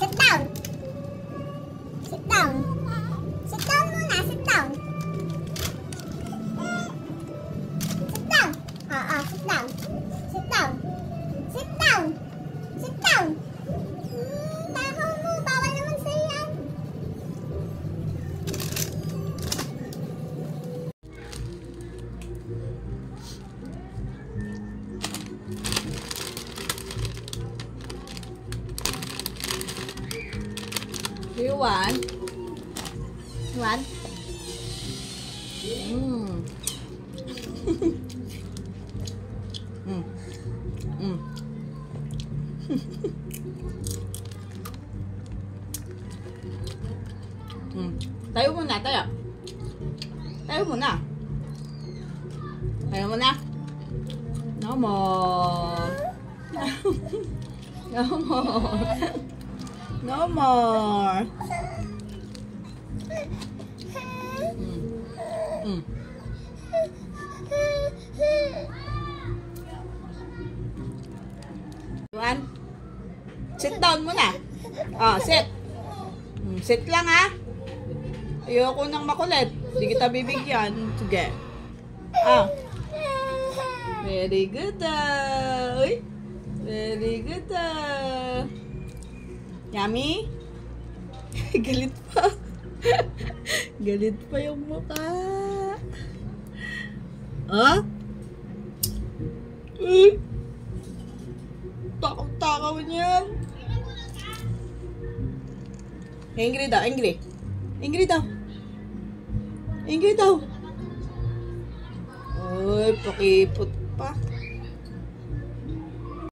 Sit down. Sit down. Sit down muna. Sit down. Sit down. Sit down. Sit down. Sit down. Sit down. Takaw mo. Bawal naman sa'yo yan. Do you want? You want? Tayo muna, tayo. Tayo muna. Tayo muna. No more. No more. No more. Juan, sit down muna. Sit. Sit lang ha. Ayoko nang makulit. Hindi kita bibigyan. Sige. Very good Uy. Very good Yummy? Galit pa. Galit pa yung mukha. Takaw-takaw niyan. Angry daw, angry. Angry daw. Angry daw. Uy, pakipot pa.